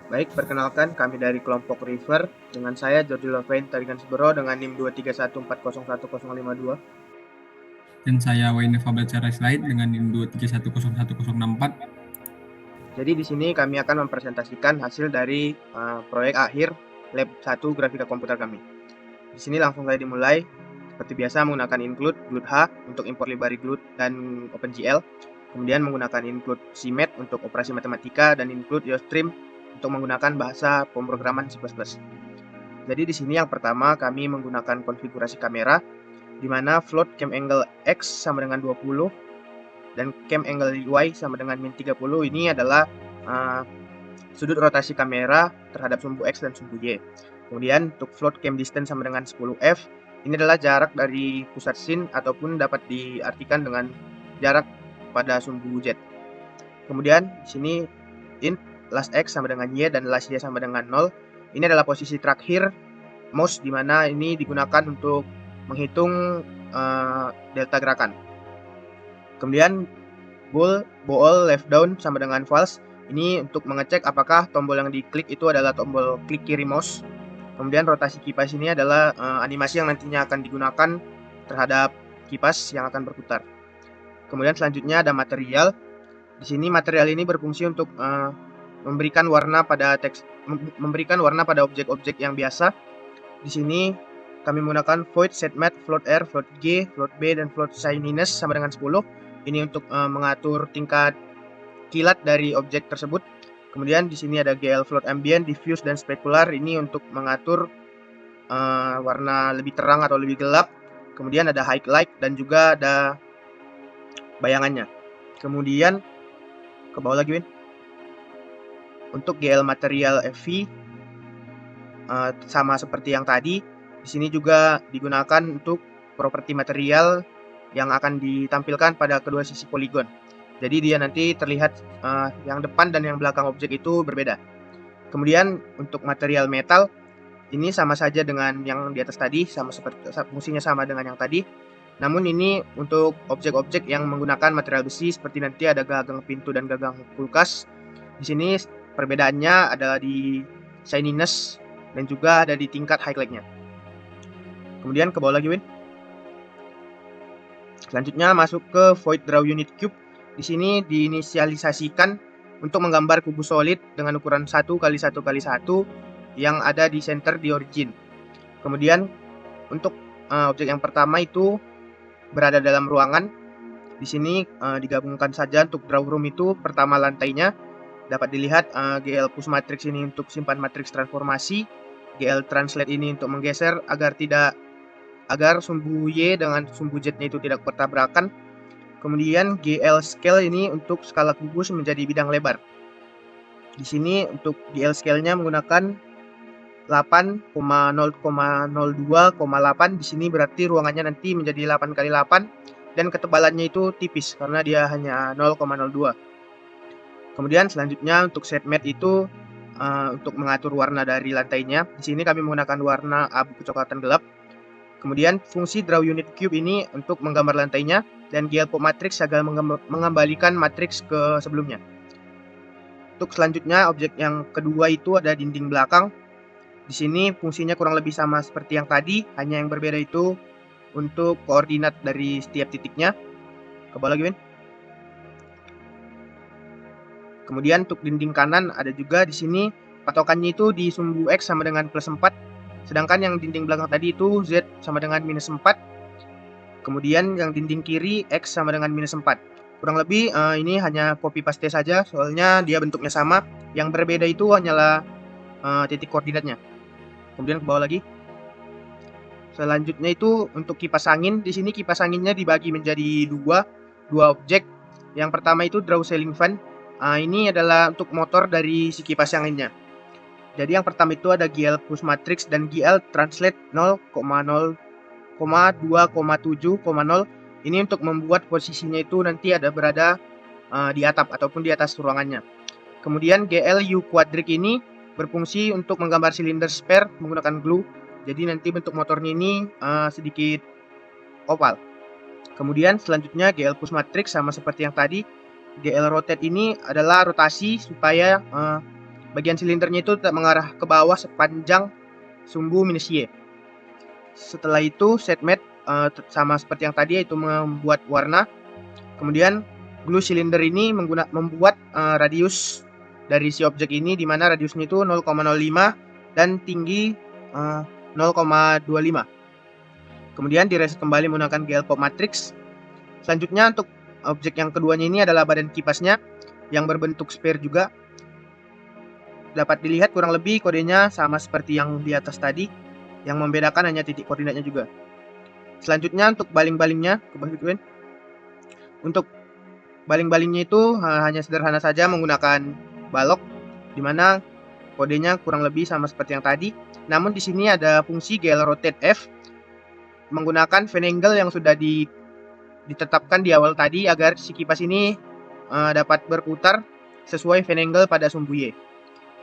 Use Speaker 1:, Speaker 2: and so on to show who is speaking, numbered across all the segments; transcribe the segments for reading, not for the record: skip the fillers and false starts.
Speaker 1: Baik, perkenalkan kami dari kelompok River dengan saya George Lovain Tarigan Sebero dengan NIM 231401052.
Speaker 2: Dan saya Wayne Fabel Light dengan NIM 231011064.
Speaker 1: Jadi di sini kami akan mempresentasikan hasil dari proyek akhir Lab 1 Grafika Komputer kami. Di sini langsung saja dimulai. Seperti biasa menggunakan include GluteH untuk import library Glute dan OpenGL. Kemudian menggunakan include CMAT untuk operasi matematika dan include YoStream untuk menggunakan bahasa pemrograman C++. Jadi di sini yang pertama kami menggunakan konfigurasi kamera di mana float cam angle X sama dengan 20 dan cam angle Y sama dengan min 30. Ini adalah sudut rotasi kamera terhadap sumbu X dan sumbu Y. Kemudian untuk float cam distance sama dengan 10f. Ini adalah jarak dari pusat scene ataupun dapat diartikan dengan jarak pada sumbu Z. Kemudian di sini int last X sama dengan Y dan last Y sama dengan 0. Ini adalah posisi terakhir mouse di mana ini digunakan untuk menghitung delta gerakan. Kemudian bool left down sama dengan false. Ini untuk mengecek apakah tombol yang diklik itu adalah tombol klik kiri mouse. Kemudian rotasi kipas ini adalah animasi yang nantinya akan digunakan terhadap kipas yang akan berputar. Kemudian selanjutnya ada material. Di sini material ini berfungsi untuk memberikan warna pada objek-objek yang biasa. Di sini kami menggunakan void, setMat, float R, float G, float B, dan float shininess sama dengan 10. Ini untuk mengatur tingkat kilat dari objek tersebut. Kemudian di sini ada GL float ambient, diffuse, dan specular. Ini untuk mengatur warna lebih terang atau lebih gelap. Kemudian ada highlight dan juga ada bayangannya. Kemudian ke bawah lagi, Win. Untuk GL material FV sama seperti yang tadi, di sini juga digunakan untuk properti material yang akan ditampilkan pada kedua sisi poligon. Jadi dia nanti terlihat yang depan dan yang belakang objek itu berbeda. Kemudian untuk material metal ini sama saja dengan yang di atas tadi, fungsinya sama dengan yang tadi. Namun ini untuk objek-objek yang menggunakan material besi seperti nanti ada gagang pintu dan gagang kulkas. Di sini perbedaannya adalah di shininess dan juga ada di tingkat highlight-nya. Kemudian ke bawah lagi, Win. Selanjutnya masuk ke void draw unit cube. Di sini diinisialisasikan untuk menggambar kubus solid dengan ukuran 1x1x1 yang ada di center di origin. Kemudian untuk objek yang pertama itu berada dalam ruangan. Di sini digabungkan saja untuk draw room itu pertama lantainya dapat dilihat GL push matrix ini untuk simpan matriks transformasi, GL translate ini untuk menggeser agar sumbu Y dengan sumbu Z-nya itu tidak bertabrakan. Kemudian GL scale ini untuk skala kubus menjadi bidang lebar. Di sini untuk GL scale-nya menggunakan 8,0,02,8. Di sini berarti ruangannya nanti menjadi 8x8 dan ketebalannya itu tipis karena dia hanya 0,02. Kemudian selanjutnya untuk setMat itu untuk mengatur warna dari lantainya. Di sini kami menggunakan warna abu kecoklatan gelap. Kemudian fungsi draw unit cube ini untuk menggambar lantainya dan GL pop matrix agar mengembalikan matriks ke sebelumnya. Untuk selanjutnya objek yang kedua itu ada dinding belakang. Di sini fungsinya kurang lebih sama seperti yang tadi, hanya yang berbeda itu untuk koordinat dari setiap titiknya. Ke bawah lagi, Win. Kemudian untuk dinding kanan ada juga di sini patokannya itu di sumbu X sama dengan +4. Sedangkan yang dinding belakang tadi itu Z sama dengan -4. Kemudian yang dinding kiri X sama dengan -4. Kurang lebih ini hanya copy paste saja, soalnya dia bentuknya sama. Yang berbeda itu hanyalah titik koordinatnya. Kemudian ke bawah lagi. Selanjutnya itu untuk kipas angin. Di sini kipas anginnya dibagi menjadi dua objek. Yang pertama itu draw ceiling fan. Ini adalah untuk motor dari si kipas anginnya. Jadi yang pertama itu ada GL push matrix dan GL translate 0,0,2,7,0. Ini untuk membuat posisinya itu nanti ada berada di atap ataupun di atas ruangannya. Kemudian GL U quadric ini berfungsi untuk menggambar silinder spare menggunakan glue. Jadi nanti bentuk motornya ini sedikit oval. Kemudian selanjutnya GL push matrix sama seperti yang tadi. GL rotate ini adalah rotasi supaya bagian silindernya itu tetap mengarah ke bawah sepanjang sumbu -Y. Setelah itu setmat sama seperti yang tadi, yaitu membuat warna. Kemudian glue silinder ini membuat radius dari si objek ini, di mana radiusnya itu 0,05 dan tinggi 0,25. Kemudian direset kembali menggunakan GL Pop Matrix. Selanjutnya untuk objek yang keduanya ini adalah badan kipasnya yang berbentuk sphere juga. Dapat dilihat kurang lebih kodenya sama seperti yang di atas tadi, yang membedakan hanya titik koordinatnya juga. Selanjutnya untuk baling-balingnya, untuk baling-balingnya itu hanya sederhana saja menggunakan balok, dimana kodenya kurang lebih sama seperti yang tadi. Namun di sini ada fungsi GL Rotate F menggunakan fan angle yang sudah ditetapkan di awal tadi agar si kipas ini dapat berputar sesuai fan angle pada sumbu Y.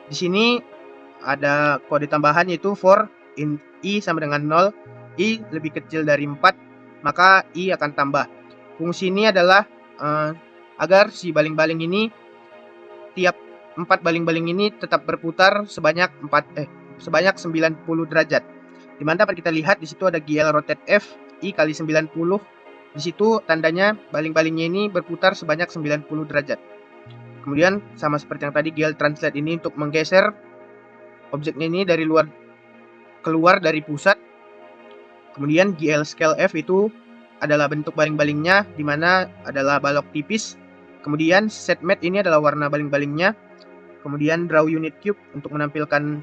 Speaker 1: Di sini ada kode tambahan yaitu for in I sama dengan 0, I lebih kecil dari 4, maka I akan tambah. Fungsi ini adalah agar si baling-baling ini, tiap 4 baling-baling ini tetap berputar sebanyak 90 derajat. Dimana dapat kita lihat di situ ada GL Rotate F I kali 90. Di situ tandanya baling-balingnya ini berputar sebanyak 90 derajat. Kemudian sama seperti yang tadi, GL Translate ini untuk menggeser objeknya ini dari luar keluar dari pusat. Kemudian GL Scale F itu adalah bentuk baling-balingnya, di mana adalah balok tipis. Kemudian Set Matte ini adalah warna baling-balingnya. Kemudian Draw Unit Cube untuk menampilkan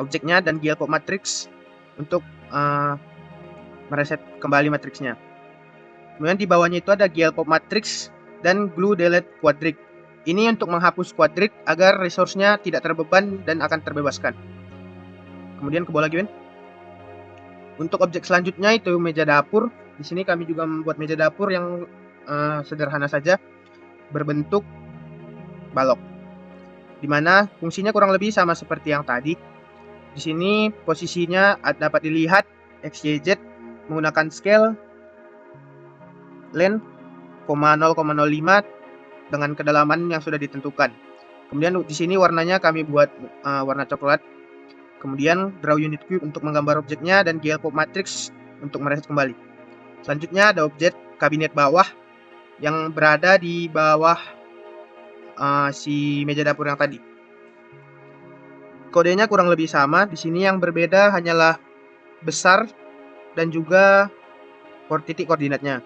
Speaker 1: objeknya, dan GL Pop Matrix untuk mereset kembali matriksnya. Kemudian di bawahnya itu ada GL Pop Matrix dan Glue Delete Quadric. Ini untuk menghapus quadric agar resource-nya tidak terbeban dan akan terbebaskan. Kemudian ke bawah lagi, untuk objek selanjutnya itu meja dapur. Di sini kami juga membuat meja dapur yang sederhana saja, berbentuk balok, dimana fungsinya kurang lebih sama seperti yang tadi. Di sini posisinya dapat dilihat XYZ menggunakan scale length 0,05 dengan kedalaman yang sudah ditentukan. Kemudian di sini warnanya kami buat warna coklat. Kemudian Draw Unit Cube untuk menggambar objeknya, dan GL Pop Matrix untuk mereset kembali. Selanjutnya ada objek kabinet bawah yang berada di bawah si meja dapur yang tadi. Kodenya kurang lebih sama. Di sini yang berbeda hanyalah besar dan juga titik koordinatnya.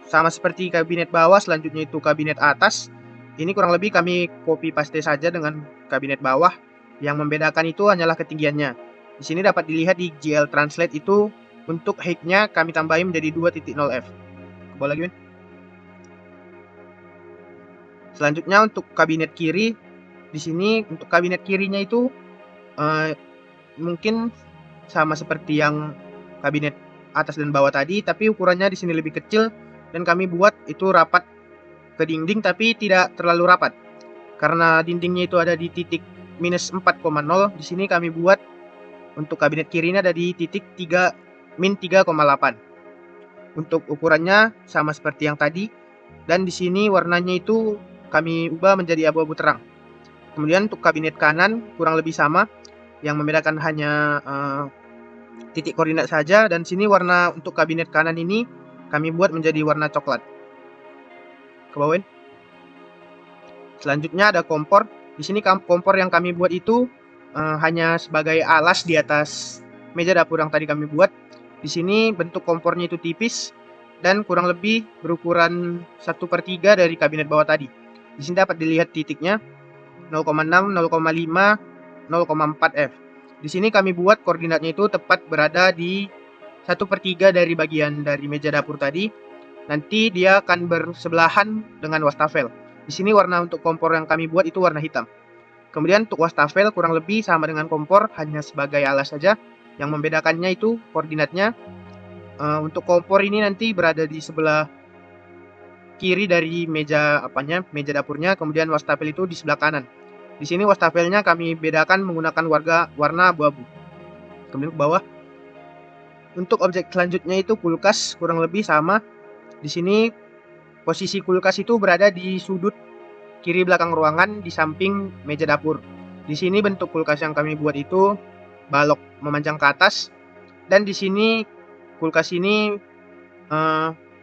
Speaker 1: Sama seperti kabinet bawah, selanjutnya itu kabinet atas. Ini kurang lebih kami copy paste saja dengan kabinet bawah. Yang membedakan itu hanyalah ketinggiannya. Di sini dapat dilihat di GL Translate itu untuk height-nya kami tambahin menjadi 2.0f. Ke bawah lagi, Selanjutnya untuk kabinet kiri. Di sini untuk kabinet kirinya itu mungkin sama seperti yang kabinet atas dan bawah tadi, tapi ukurannya di sini lebih kecil. Dan kami buat itu rapat ke dinding, tapi tidak terlalu rapat karena dindingnya itu ada di titik minus 4,0. Di sini kami buat untuk kabinet kiri ini ada di titik min 3,8. Untuk ukurannya sama seperti yang tadi, dan di sini warnanya itu kami ubah menjadi abu-abu terang. Kemudian untuk kabinet kanan kurang lebih sama, yang membedakan hanya titik koordinat saja. Dan sini warna untuk kabinet kanan ini kami buat menjadi warna coklat. Ke bawah. Selanjutnya ada kompor. Di sini kompor yang kami buat itu hanya sebagai alas di atas meja dapur yang tadi kami buat. Di sini bentuk kompornya itu tipis dan kurang lebih berukuran 1/3 dari kabinet bawah tadi. Di sini dapat dilihat titiknya 0,6, 0,5, 0,4 f. Di sini kami buat koordinatnya itu tepat berada di 1/3 dari bagian dari meja dapur tadi. Nanti dia akan bersebelahan dengan wastafel. Di sini warna untuk kompor yang kami buat itu warna hitam. Kemudian untuk wastafel kurang lebih sama dengan kompor, hanya sebagai alas saja. Yang membedakannya itu koordinatnya. Untuk kompor ini nanti berada di sebelah kiri dari meja dapurnya. Kemudian wastafel itu di sebelah kanan. Di sini wastafelnya kami bedakan menggunakan warna abu-abu. Kemudian ke bawah. Untuk objek selanjutnya itu kulkas, kurang lebih sama. Di sini posisi kulkas itu berada di sudut kiri belakang ruangan di samping meja dapur. Di sini bentuk kulkas yang kami buat itu balok memanjang ke atas, dan di sini kulkas ini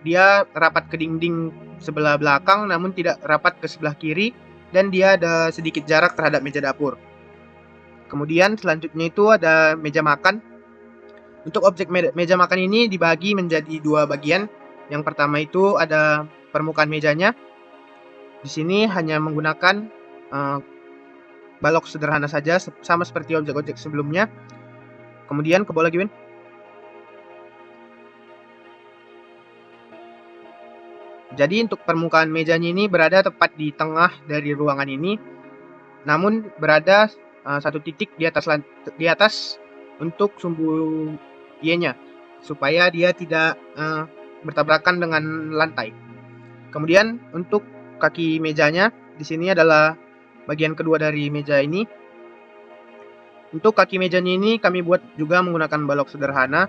Speaker 1: dia rapat ke dinding sebelah belakang namun tidak rapat ke sebelah kiri, dan dia ada sedikit jarak terhadap meja dapur. Kemudian selanjutnya itu ada meja makan. Untuk objek meja makan ini dibagi menjadi dua bagian. Yang pertama itu ada permukaan mejanya. Di sini hanya menggunakan balok sederhana saja, sama seperti objek-objek sebelumnya. Kemudian ke bawah lagi, Win. Jadi untuk permukaan mejanya ini berada tepat di tengah dari ruangan ini, namun berada satu titik di atas untuk sumbu Y-nya, supaya dia tidak bertabrakan dengan lantai. Kemudian untuk kaki mejanya, di sini adalah bagian kedua dari meja ini. Untuk kaki mejanya ini kami buat juga menggunakan balok sederhana,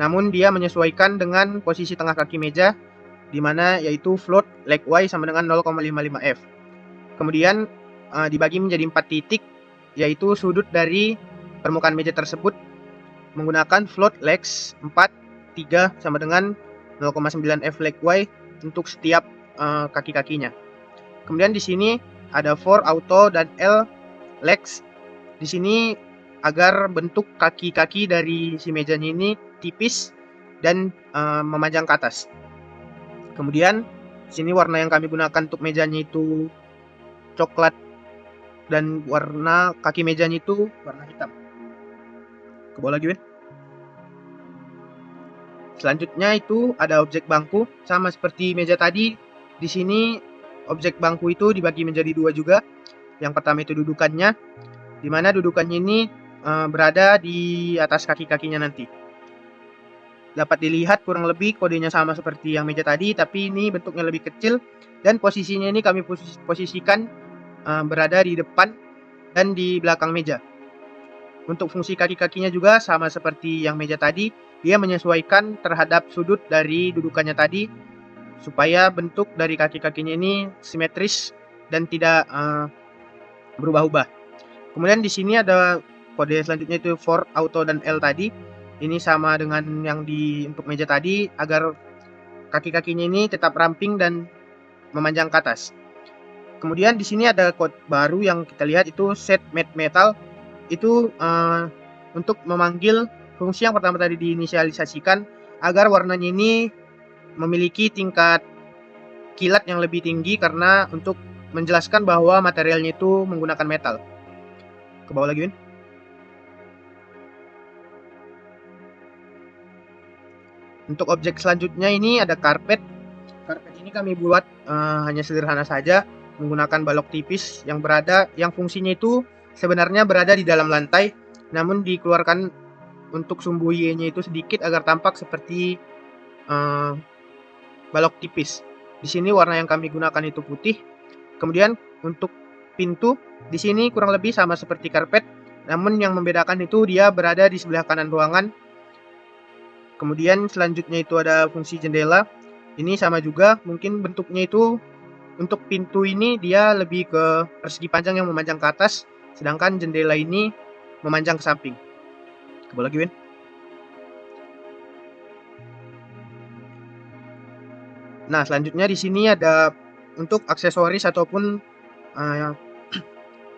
Speaker 1: namun dia menyesuaikan dengan posisi tengah kaki meja, di mana yaitu float leg Y sama dengan 0,55 F. Kemudian dibagi menjadi 4 titik, yaitu sudut dari permukaan meja tersebut menggunakan float legs 4, 3 sama dengan 0,9 F leg Y untuk setiap kaki-kakinya. Kemudian di sini ada 4 auto dan L legs. Di sini agar bentuk kaki-kaki dari si mejanya ini tipis dan memanjang ke atas. Kemudian di sini warna yang kami gunakan untuk mejanya itu coklat, dan warna kaki mejanya itu warna hitam. Ke bawah lagi, Win. Selanjutnya itu ada objek bangku, sama seperti meja tadi. Di sini objek bangku itu dibagi menjadi dua juga. Yang pertama itu dudukannya, di mana dudukannya ini berada di atas kaki-kakinya nanti. Dapat dilihat kurang lebih kodenya sama seperti yang meja tadi, tapi ini bentuknya lebih kecil, dan posisinya ini kami posisikan berada di depan dan di belakang meja. Untuk fungsi kaki-kakinya juga sama seperti yang meja tadi, dia menyesuaikan terhadap sudut dari dudukannya tadi, supaya bentuk dari kaki-kakinya ini simetris dan tidak berubah-ubah. Kemudian di sini ada kode selanjutnya itu for auto dan L tadi. Ini sama dengan yang untuk meja tadi, agar kaki-kakinya ini tetap ramping dan memanjang ke atas. Kemudian di sini ada code baru yang kita lihat itu set matte metal. Itu untuk memanggil fungsi yang pertama tadi diinisialisasikan, agar warnanya ini memiliki tingkat kilat yang lebih tinggi, karena untuk menjelaskan bahwa materialnya itu menggunakan metal. Ke bawah lagi, Win. Untuk objek selanjutnya ini ada karpet. Karpet ini kami buat hanya sederhana saja, menggunakan balok tipis yang fungsinya itu sebenarnya berada di dalam lantai, namun dikeluarkan untuk sumbu Y-nya itu sedikit agar tampak seperti balok tipis. Di sini warna yang kami gunakan itu putih. Kemudian untuk pintu di sini kurang lebih sama seperti karpet, namun yang membedakan itu dia berada di sebelah kanan ruangan. Kemudian selanjutnya itu ada fungsi jendela. Ini sama juga, mungkin bentuknya itu untuk pintu ini dia lebih ke persegi panjang yang memanjang ke atas, sedangkan jendela ini memanjang ke samping. Ke bawah lagi, Win. Nah, selanjutnya di sini ada untuk aksesoris ataupun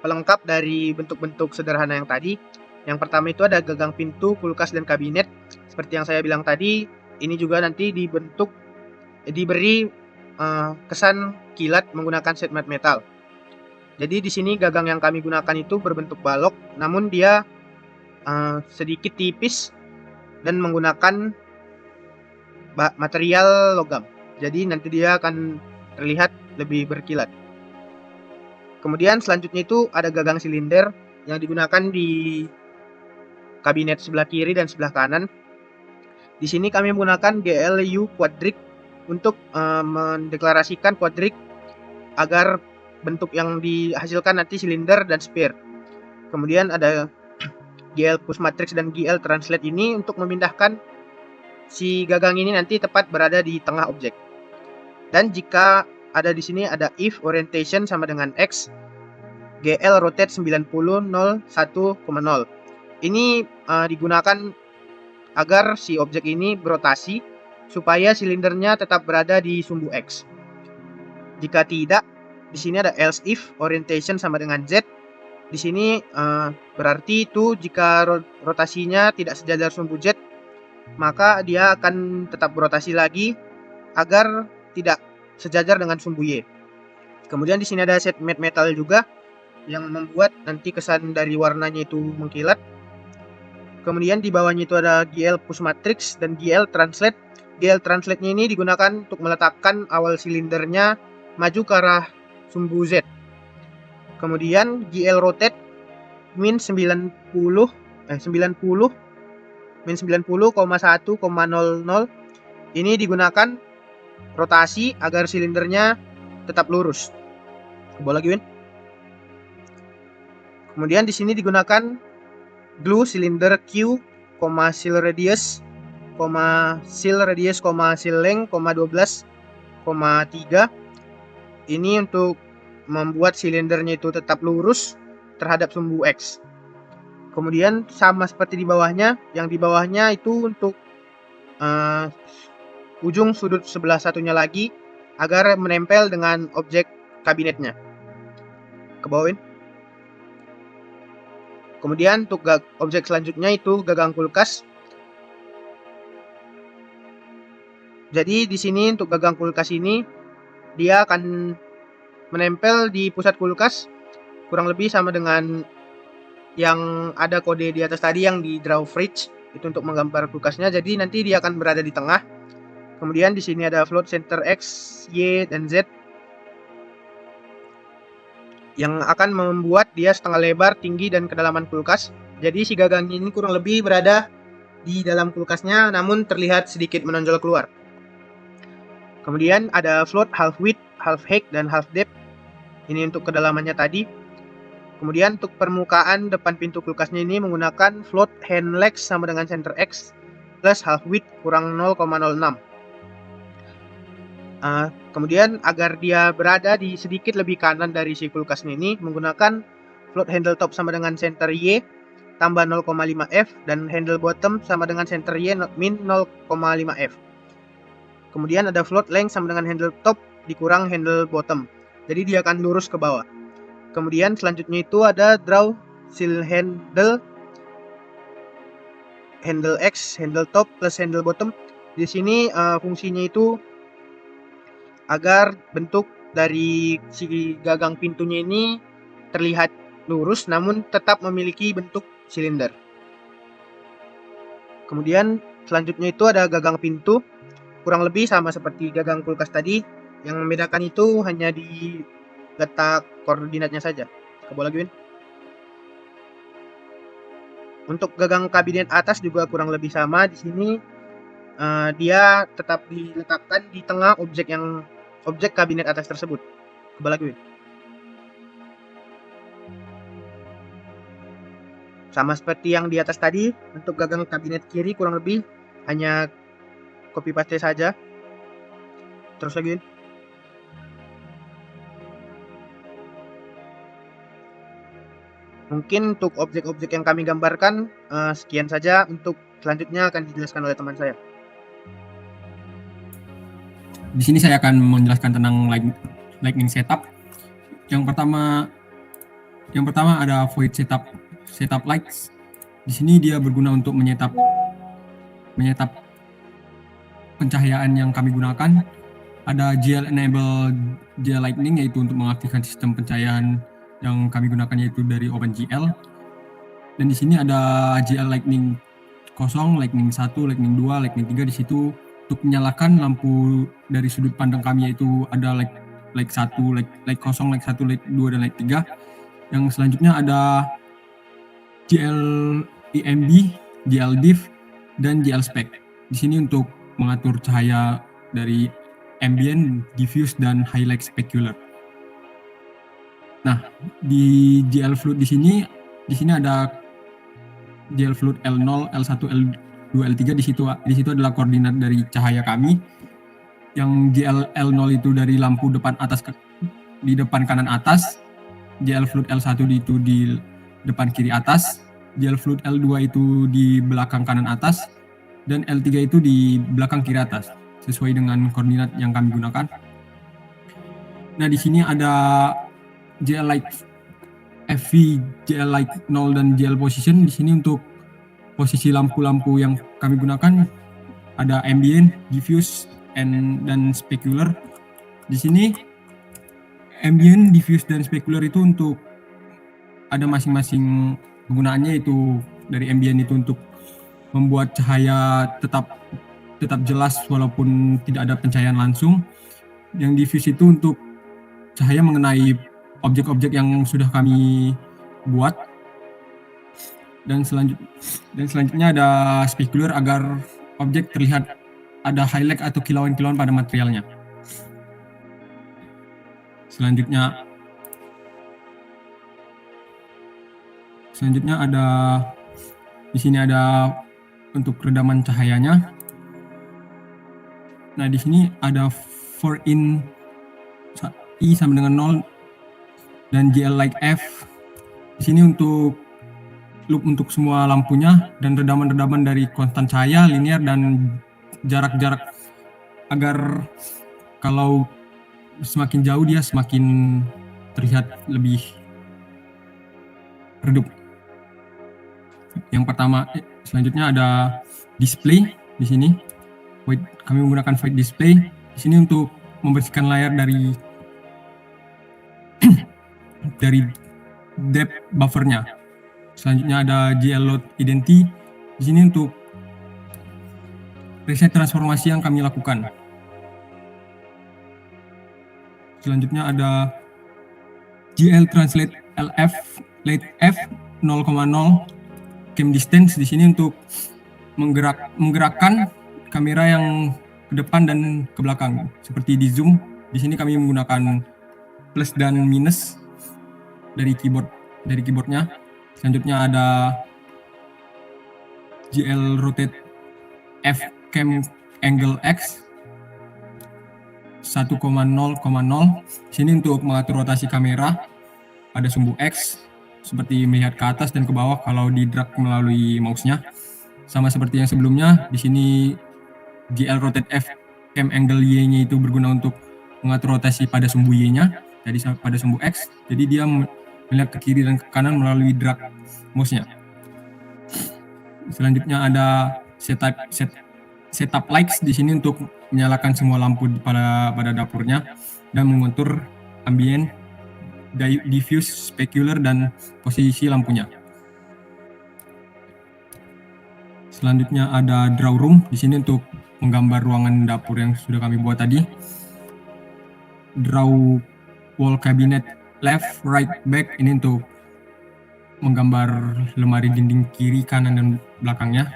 Speaker 1: pelengkap dari bentuk-bentuk sederhana yang tadi. Yang pertama itu ada gagang pintu, kulkas, dan kabinet. Seperti yang saya bilang tadi, ini juga nanti diberi kesan kilat menggunakan set matte metal. Jadi di sini gagang yang kami gunakan itu berbentuk balok, namun dia sedikit tipis dan menggunakan material logam. Jadi nanti dia akan terlihat lebih berkilat. Kemudian selanjutnya itu ada gagang silinder yang digunakan di kabinet sebelah kiri dan sebelah kanan. Di sini kami menggunakan GLU quadric untuk mendeklarasikan quadric agar bentuk yang dihasilkan nanti silinder dan sphere. Kemudian ada GL push matrix dan GL translate ini untuk memindahkan si gagang ini nanti tepat berada di tengah objek. Dan jika ada di sini ada if orientation sama dengan X, GL rotate 90 0 1,0. Ini digunakan agar si objek ini berotasi supaya silindernya tetap berada di sumbu X. Jika tidak, di sini ada else if orientation sama dengan Z. Di sini berarti itu jika rotasinya tidak sejajar sumbu Z, maka dia akan tetap berotasi lagi agar tidak sejajar dengan sumbu Y. Kemudian di sini ada set matte metal juga yang membuat nanti kesan dari warnanya itu mengkilat. Kemudian di bawahnya itu ada GL push matrix dan GL translate. GL translate-nya ini digunakan untuk meletakkan awal silindernya maju ke arah sumbu Z. Kemudian GL rotate min 90 min 90,1,00 ini digunakan rotasi agar silindernya tetap lurus. Coba lagi, Win. Kemudian di sini digunakan glue cylinder Q, seal radius, seal length, 12,3. Ini untuk membuat silindernya itu tetap lurus terhadap sumbu X. Kemudian sama seperti di bawahnya, yang di bawahnya itu untuk ujung sudut sebelah satunya lagi agar menempel dengan objek kabinetnya. Ke bawah. Kemudian untuk objek selanjutnya itu gagang kulkas. Jadi di sini untuk gagang kulkas ini dia akan menempel di pusat kulkas kurang lebih sama dengan yang ada kode di atas tadi yang di draw fridge, itu untuk menggambar kulkasnya. Jadi nanti dia akan berada di tengah. Kemudian di sini ada float center X, Y, dan Z yang akan membuat dia setengah lebar, tinggi, dan kedalaman kulkas. Jadi si gagangnya ini kurang lebih berada di dalam kulkasnya namun terlihat sedikit menonjol keluar. Kemudian ada float half width, half height, dan half depth. Ini untuk kedalamannya tadi. Kemudian untuk permukaan depan pintu kulkasnya ini menggunakan float hand legs sama dengan center X plus half width kurang 0,06. Kemudian agar dia berada di sedikit lebih kanan dari si kulkasnya ini menggunakan float handle top sama dengan center Y tambah 0,5 F dan handle bottom sama dengan center Y min 0,5 F. Kemudian ada float length sama dengan handle top dikurang handle bottom. Jadi dia akan lurus ke bawah. Kemudian selanjutnya itu ada draw seal handle X, handle top plus handle bottom. Di sini fungsinya itu agar bentuk dari si gagang pintunya ini terlihat lurus namun tetap memiliki bentuk silinder. Kemudian selanjutnya itu ada gagang pintu, kurang lebih sama seperti gagang kulkas tadi. Yang membedakan itu hanya di letak koordinatnya saja. Coba lagi, Win. Untuk gagang kabinet atas juga kurang lebih sama. Di sini dia tetap diletakkan di tengah objek kabinet atas tersebut. Coba lagi, Win. Sama seperti yang di atas tadi, untuk gagang kabinet kiri kurang lebih hanya copy paste saja. Terus lagi, Win. Mungkin untuk objek-objek yang kami gambarkan sekian saja. Untuk selanjutnya akan dijelaskan oleh teman saya.
Speaker 2: Di sini saya akan menjelaskan tentang lightning setup. Yang pertama ada void setup lights. Di sini dia berguna untuk menyetap pencahayaan yang kami gunakan. Ada GL enable GL lightning, yaitu untuk mengaktifkan sistem pencahayaan yang kami gunakan yaitu dari OpenGL. Dan di sini ada GL lightning 0, lightning 1, lightning 2, lightning 3. Di situ untuk menyalakan lampu dari sudut pandang kami yaitu ada light 1, light 0, light 1, light 2, dan light 3. Yang selanjutnya ada GL EMB, GL diff, dan GL spec. Di sini untuk mengatur cahaya dari ambient, diffuse, dan highlight specular. Nah, di GL float di sini ada GL float L0, L1, L2, L3. Di situ adalah koordinat dari cahaya kami. yang GL-L0 itu dari lampu depan atas di depan kanan atas, GL Flood L1 itu di depan kiri atas, GL Flood L2 itu di belakang kanan atas, dan L3 itu di belakang kiri atas, sesuai dengan koordinat yang kami gunakan. Nah, di sini ada GL Light FV, GL Light 0 dan GL Position. Di sini untuk posisi lampu-lampu yang kami gunakan ada ambient, diffuse, dan specular. Di sini ambient, diffuse, dan specular itu untuk ada masing-masing penggunaannya. Itu dari ambient itu untuk membuat cahaya tetap jelas walaupun tidak ada pencahayaan langsung. Yang diffuse itu untuk cahaya mengenai objek-objek yang sudah kami buat. Dan selanjutnya ada specular agar objek terlihat ada highlight atau kilauan-kilauan pada materialnya. Selanjutnya ada di sini ada untuk redaman cahayanya. Nah, di sini ada 4 in I sama dengan 0 dan GL Light F. Di sini untuk loop untuk semua lampunya dan redaman-redaman dari konstan cahaya, linear, dan jarak-jarak agar kalau semakin jauh dia semakin terlihat lebih redup. Yang pertama, selanjutnya ada display di sini. Kami menggunakan void display di sini untuk membersihkan layar dari depth buffernya. Selanjutnya ada GL Load Identity di sini untuk reset transformasi yang kami lakukan. Selanjutnya ada GL Translate LF Light F 0,0 cam distance di sini untuk menggerakkan kamera yang ke depan dan ke belakang seperti di zoom. Di sini kami menggunakan plus dan minus dari keyboardnya. Selanjutnya ada GL Rotate F Cam Angle X 1,0,0. Sini untuk mengatur rotasi kamera pada sumbu X seperti melihat ke atas dan ke bawah kalau di drag melalui mouse-nya. Sama seperti yang sebelumnya, di sini GL Rotate F Cam Angle Y-nya itu berguna untuk mengatur rotasi pada sumbu Y-nya, jadi pada sumbu X. Jadi dia melihat ke kiri dan ke kanan melalui drag mouse-nya. Selanjutnya ada setup lights di sini untuk menyalakan semua lampu pada dapurnya dan mengatur ambient, diffuse, specular, dan posisi lampunya. Selanjutnya ada draw room di sini untuk menggambar ruangan dapur yang sudah kami buat tadi. Draw wall cabinet left, right, back ini untuk menggambar lemari dinding kiri, kanan, dan belakangnya.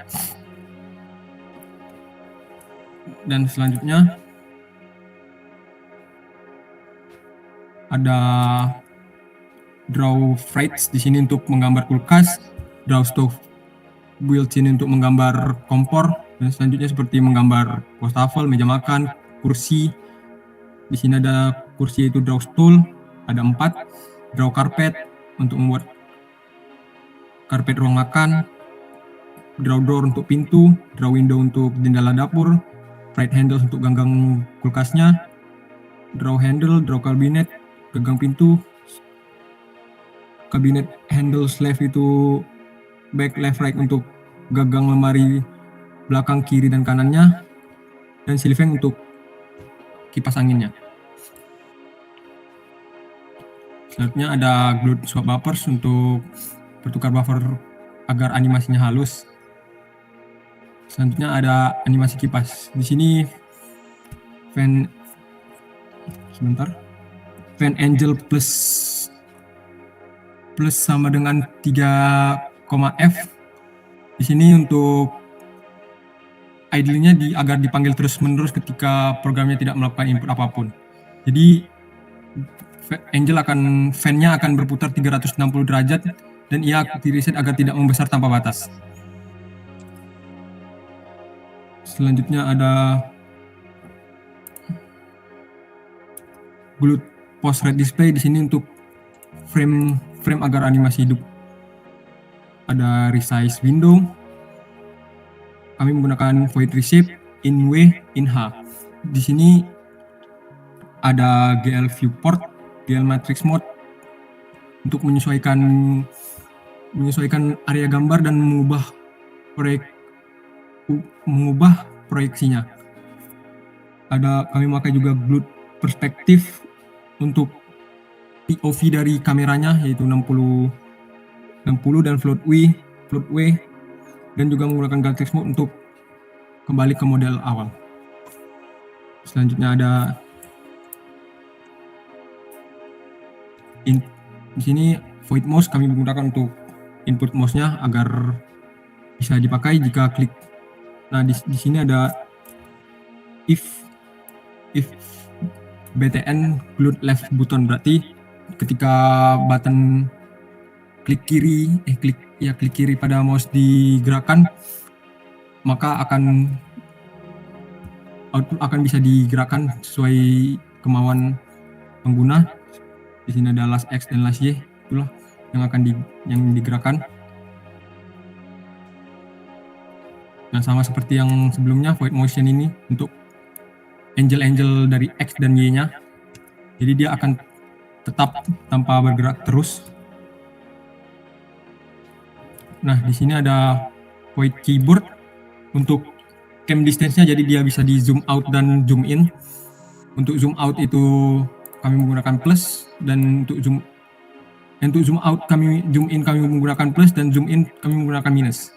Speaker 2: Dan selanjutnya ada draw fridge di sini untuk menggambar kulkas, draw stove built-in untuk menggambar kompor, dan selanjutnya seperti menggambar wastafel, meja makan, kursi. Di sini ada kursi itu draw stool, ada 4, draw carpet untuk membuat karpet ruang makan, draw door untuk pintu, draw window untuk jendela dapur, right handle untuk ganggang kulkasnya, draw handle, draw cabinet, gagang pintu, cabinet handle sleeve itu back, left, right untuk gagang lemari belakang, kiri, dan kanannya, dan silveng untuk kipas anginnya. Selanjutnya ada glued swap buffers untuk bertukar buffer agar animasinya halus. Selanjutnya ada animasi kipas. Di sini fan angle plus sama dengan 3,F. Di sini untuk idle-nya agar dipanggil terus-menerus ketika programnya tidak melakukan input apapun. Jadi fan-nya akan berputar 360 derajat dan ia di-reset agar tidak membesar tanpa batas. Selanjutnya ada glut post red display di sini untuk frame agar animasi hidup. Ada resize window. Kami menggunakan void reshape, in W, in H. Di sini ada GL viewport, GL matrix mode untuk menyesuaikan area gambar dan mengubah proyeksinya. Kami memakai juga glut perspektif untuk POV dari kameranya, yaitu 60 dan float W, dan juga menggunakan Galtex mode untuk kembali ke model awal. Selanjutnya ada di sini void mouse, kami menggunakan untuk input mouse-nya agar bisa dipakai jika klik. Nah, di sini ada if btn glut left button, berarti ketika button klik kiri pada mouse digerakkan, maka output akan bisa digerakkan sesuai kemauan pengguna. Di sini ada last X dan last Y, itulah yang digerakkan. Nah, sama seperti yang sebelumnya, void motion ini untuk angel dari X dan Y-nya. Jadi dia akan tetap tanpa bergerak terus. Nah, di sini ada void keyboard untuk cam distance-nya, jadi dia bisa di zoom out dan zoom in. Untuk zoom out itu kami menggunakan plus, dan untuk zoom out zoom in kami menggunakan plus, dan zoom in kami menggunakan minus.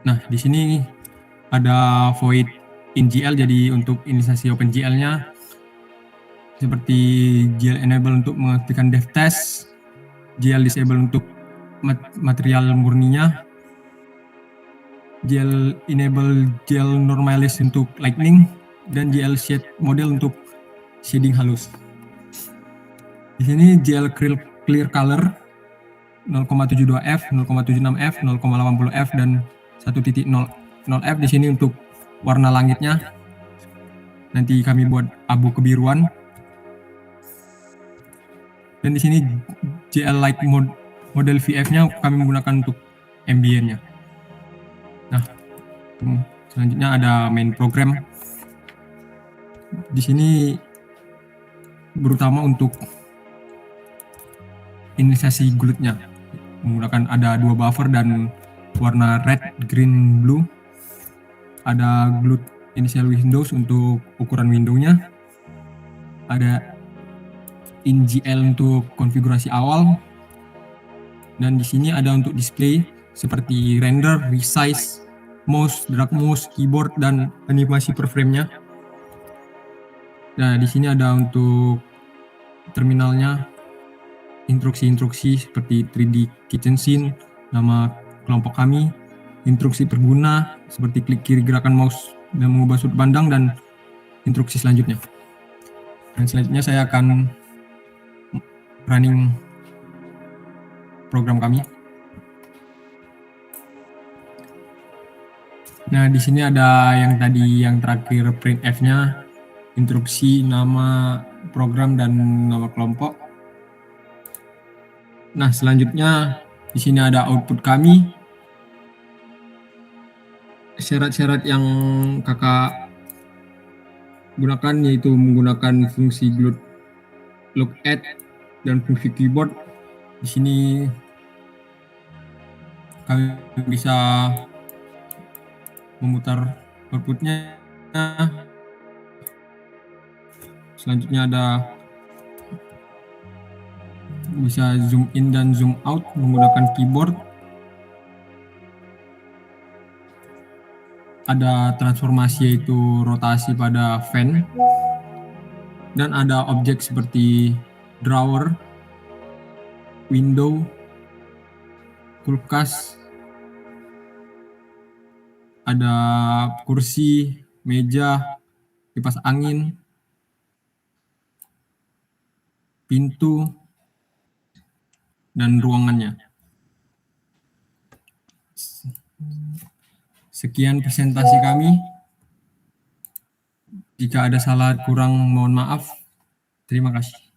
Speaker 2: Nah, di sini ada void in GL, jadi untuk inisiasi OpenGL-nya seperti GL enable untuk mengaktifkan dev test, GL disable untuk material murninya, GL enable GL normalize untuk lightning, dan GL shade model untuk shading halus. Di sini GL clear color 0,72f, 0,76f, 0,80f, dan 1.0f di sini untuk warna langitnya. Nanti kami buat abu kebiruan. Dan di sini GL light model VF-nya kami menggunakan untuk ambient-nya. Nah, selanjutnya ada main program. Di sini berutama untuk inisiasi glutnya, menggunakan ada 2 buffer dan warna red, green, blue. Ada glut initial windows untuk ukuran windownya. Ada InGL untuk konfigurasi awal. Dan di sini ada untuk display seperti render, resize, mouse, drag mouse, keyboard, dan animasi per frame-nya. Nah, di sini ada untuk terminalnya, instruksi-instruksi seperti 3D kitchen scene, nama kelompok kami, instruksi pengguna seperti klik kiri gerakan mouse dan mengubah sudut pandang, dan instruksi selanjutnya. Dan selanjutnya saya akan running program kami. Nah, di sini ada yang terakhir printf-nya, instruksi, nama program, dan nama kelompok. Nah, selanjutnya di sini ada output kami. Syarat-syarat yang kakak gunakan yaitu menggunakan fungsi glut look at dan fungsi keyboard. Di sini kami bisa memutar outputnya. Selanjutnya ada bisa zoom in dan zoom out menggunakan keyboard. Ada transformasi yaitu rotasi pada fan, dan ada objek seperti drawer, window, kulkas, ada kursi, meja, kipas angin, pintu, dan ruangannya. Sekian presentasi kami. Jika ada salah kurang mohon maaf. Terima kasih.